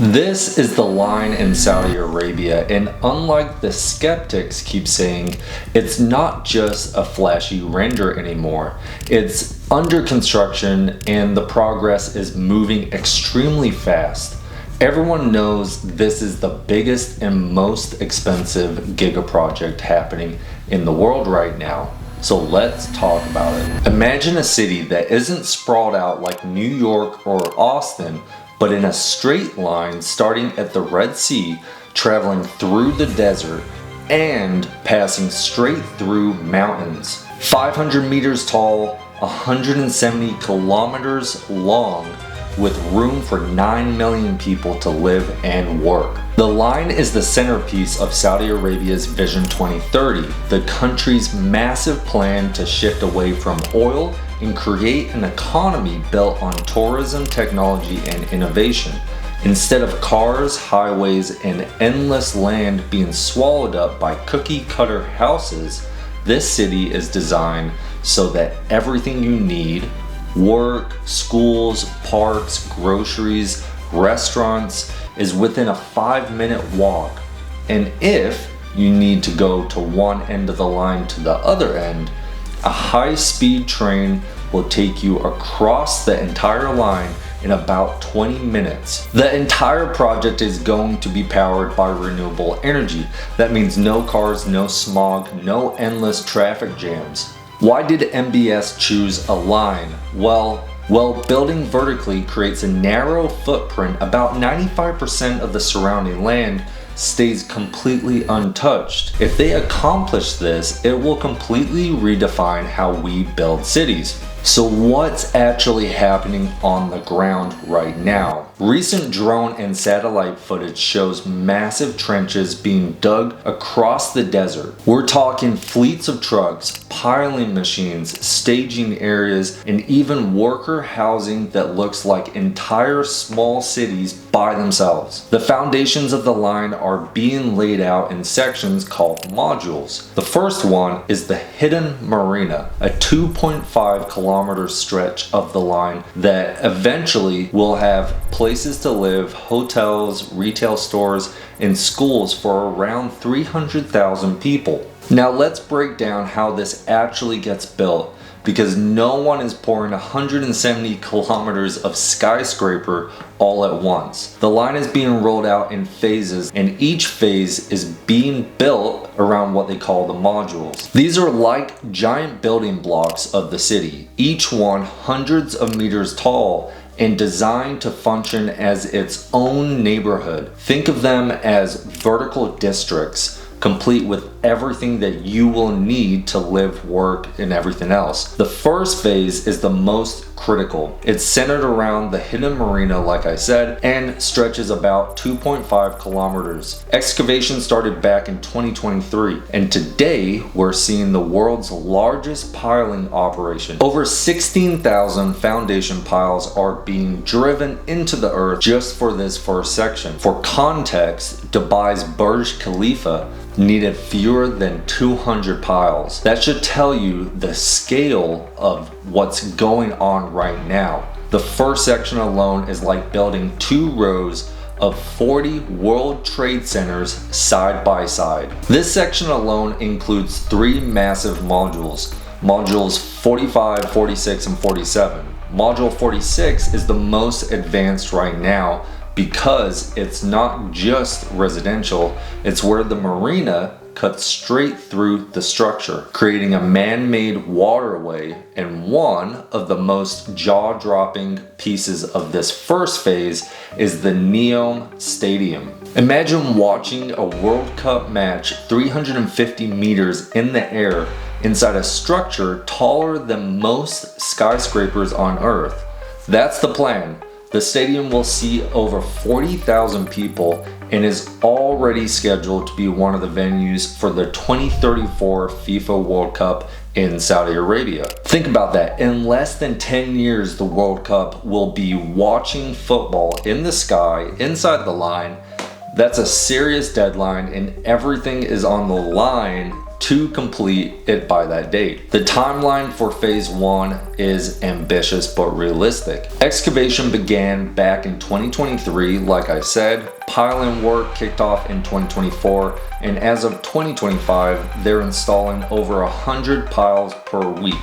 This is the line in Saudi Arabia, and unlike the skeptics keep saying, it's not just a flashy render anymore. It's under construction and the progress is moving extremely fast. Everyone knows this is the biggest and most expensive giga project happening in the world right now. So let's talk about it. Imagine a city that isn't sprawled out like New York or Austin, but in a straight line starting at the Red Sea, traveling through the desert, and passing straight through mountains. 500 meters tall, 170 kilometers long, with room for 9 million people to live and work. The line is the centerpiece of Saudi Arabia's Vision 2030, the country's massive plan to shift away from oil and create an economy built on tourism, technology, and innovation. Instead of cars, highways, and endless land being swallowed up by cookie-cutter houses, this city is designed so that everything you need, work, schools, parks, groceries, restaurants, is within a 5-minute walk. And if you need to go to one end of the line to the other end, a high-speed train will take you across the entire line in about 20 minutes. The entire project is going to be powered by renewable energy. That means no cars, no smog, no endless traffic jams. Why did MBS choose a line? Well, building vertically creates a narrow footprint. About 95% of the surrounding land stays completely untouched. If they accomplish this, it will completely redefine how we build cities. So what's actually happening on the ground right now? Recent drone and satellite footage shows massive trenches being dug across the desert. We're talking fleets of trucks, piling machines, staging areas, and even worker housing that looks like entire small cities by themselves. The foundations of the line are being laid out in sections called modules. The first one is the hidden marina, a 2.5 kilometer stretch of the line that eventually will have places to live, hotels, retail stores, and schools for around 300,000 people. Now let's break down how this actually gets built, because no one is pouring 170 kilometers of skyscraper all at once. The line is being rolled out in phases, and each phase is being built around what they call the modules. These are like giant building blocks of the city, each one hundreds of meters tall and designed to function as its own neighborhood. Think of them as vertical districts, complete with everything that you will need to live, work, and everything else. The first phase is the most critical. It's centered around the hidden marina, like I said, and stretches about 2.5 kilometers. Excavation started back in 2023, and today we're seeing the world's largest piling operation. Over 16,000 foundation piles are being driven into the earth just for this first section. For context, Dubai's Burj Khalifa needed fewer than 200 piles. That should tell you the scale of what's going on right now. The first section alone is like building 2 rows of 40 World Trade Centers side by side. This section alone includes 3 massive modules, modules 45, 46, and 47. Module 46 is the most advanced right now, because it's not just residential, it's where the marina cuts straight through the structure, creating a man-made waterway, and one of the most jaw-dropping pieces of this first phase is the knwo Stadium. Imagine watching a World Cup match 350 meters in the air inside a structure taller than most skyscrapers on Earth. That's the plan. The stadium will seat over 40,000 people and is already scheduled to be one of the venues for the 2034 FIFA World Cup in Saudi Arabia. Think about that. In less than 10 years, the World Cup will be watching football in the sky, inside the line. That's a serious deadline, and everything is on the line to complete it by that date. The timeline for phase 1 is ambitious but realistic. Excavation began back in 2023, like I said. Piling work kicked off in 2024, and as of 2025, they're installing over 100 piles per week.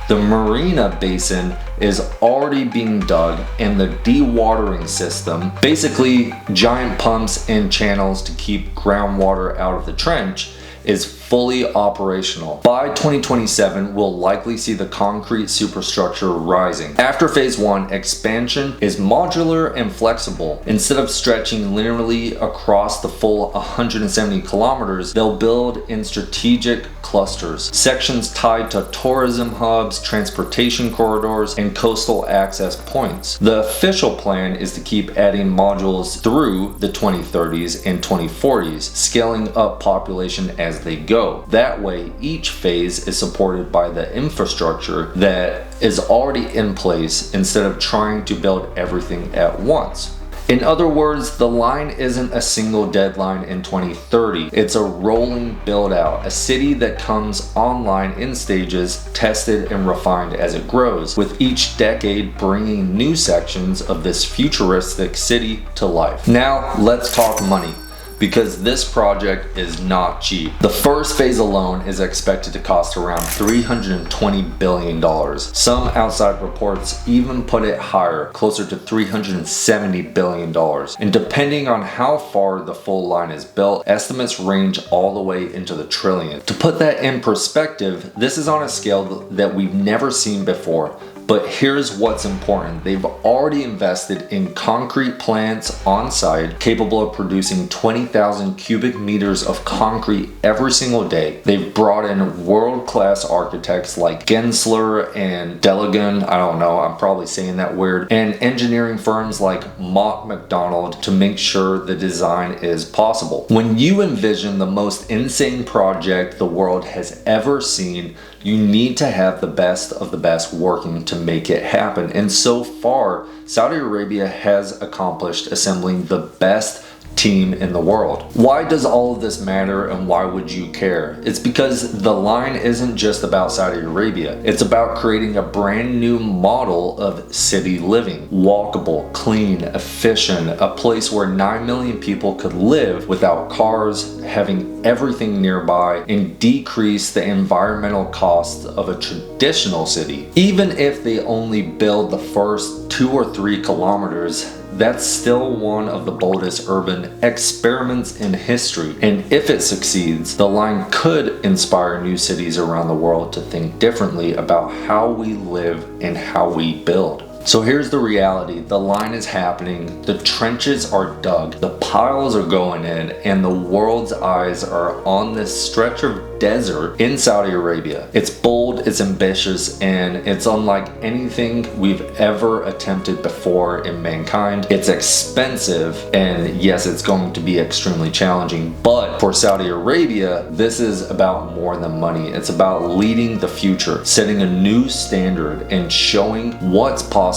The Marina Basin is already being dug, and the dewatering system, basically giant pumps and channels to keep groundwater out of the trench, is fully operational. By 2027, we'll likely see the concrete superstructure rising. After phase 1, expansion is modular and flexible. Instead of stretching linearly across the full 170 kilometers, they'll build in strategic clusters, sections tied to tourism hubs, transportation corridors, and coastal access points. The official plan is to keep adding modules through the 2030s and 2040s, scaling up population as they go. That way, each phase is supported by the infrastructure that is already in place instead of trying to build everything at once. In other words, the line isn't a single deadline in 2030. It's a rolling build out, a city that comes online in stages, tested and refined as it grows, with each decade bringing new sections of this futuristic city to life. Now, let's talk money, because this project is not cheap. The first phase alone is expected to cost around $320 billion. Some outside reports even put it higher, closer to $370 billion. And depending on how far the full line is built, estimates range all the way into the trillion. To put that in perspective, this is on a scale that we've never seen before. But here's what's important. They've already invested in concrete plants on site capable of producing 20,000 cubic meters of concrete every single day. They've brought in world-class architects like Gensler and Delegan, I don't know, I'm probably saying that weird, and engineering firms like Mott MacDonald to make sure the design is possible. When you envision the most insane project the world has ever seen, you need to have the best of the best working to make it happen. And so far, Saudi Arabia has accomplished assembling the best team in the world. Why does all of this matter, and why would you care? It's because the line isn't just about Saudi Arabia. It's about creating a brand new model of city living. Walkable, clean, efficient, a place where 9 million people could live without cars, having everything nearby, and decrease the environmental costs of a traditional city. Even if they only build the first 2 or 3 kilometers, that's still one of the boldest urban experiments in history. And if it succeeds, the line could inspire new cities around the world to think differently about how we live and how we build. So here's the reality. The line is happening, the trenches are dug, the piles are going in, and the world's eyes are on this stretch of desert in Saudi Arabia. It's bold, it's ambitious, and it's unlike anything we've ever attempted before in mankind. It's expensive, and yes, it's going to be extremely challenging, but for Saudi Arabia, this is about more than money. It's about leading the future, setting a new standard, and showing what's possible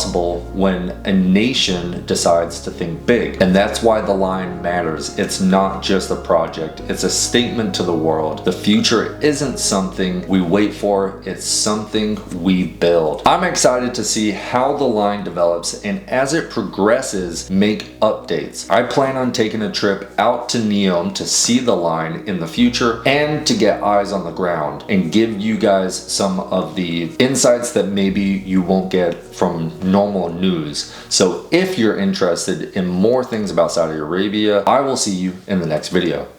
when a nation decides to think big. And that's why the line matters. It's not just a project, it's a statement to the world. The future isn't something we wait for, it's something we build. I'm excited to see how the line develops, and as it progresses, make updates. I plan on taking a trip out to NEOM to see the line in the future and to get eyes on the ground and give you guys some of the insights that maybe you won't get from normal news. So if you're interested in more things about Saudi Arabia, I will see you in the next video.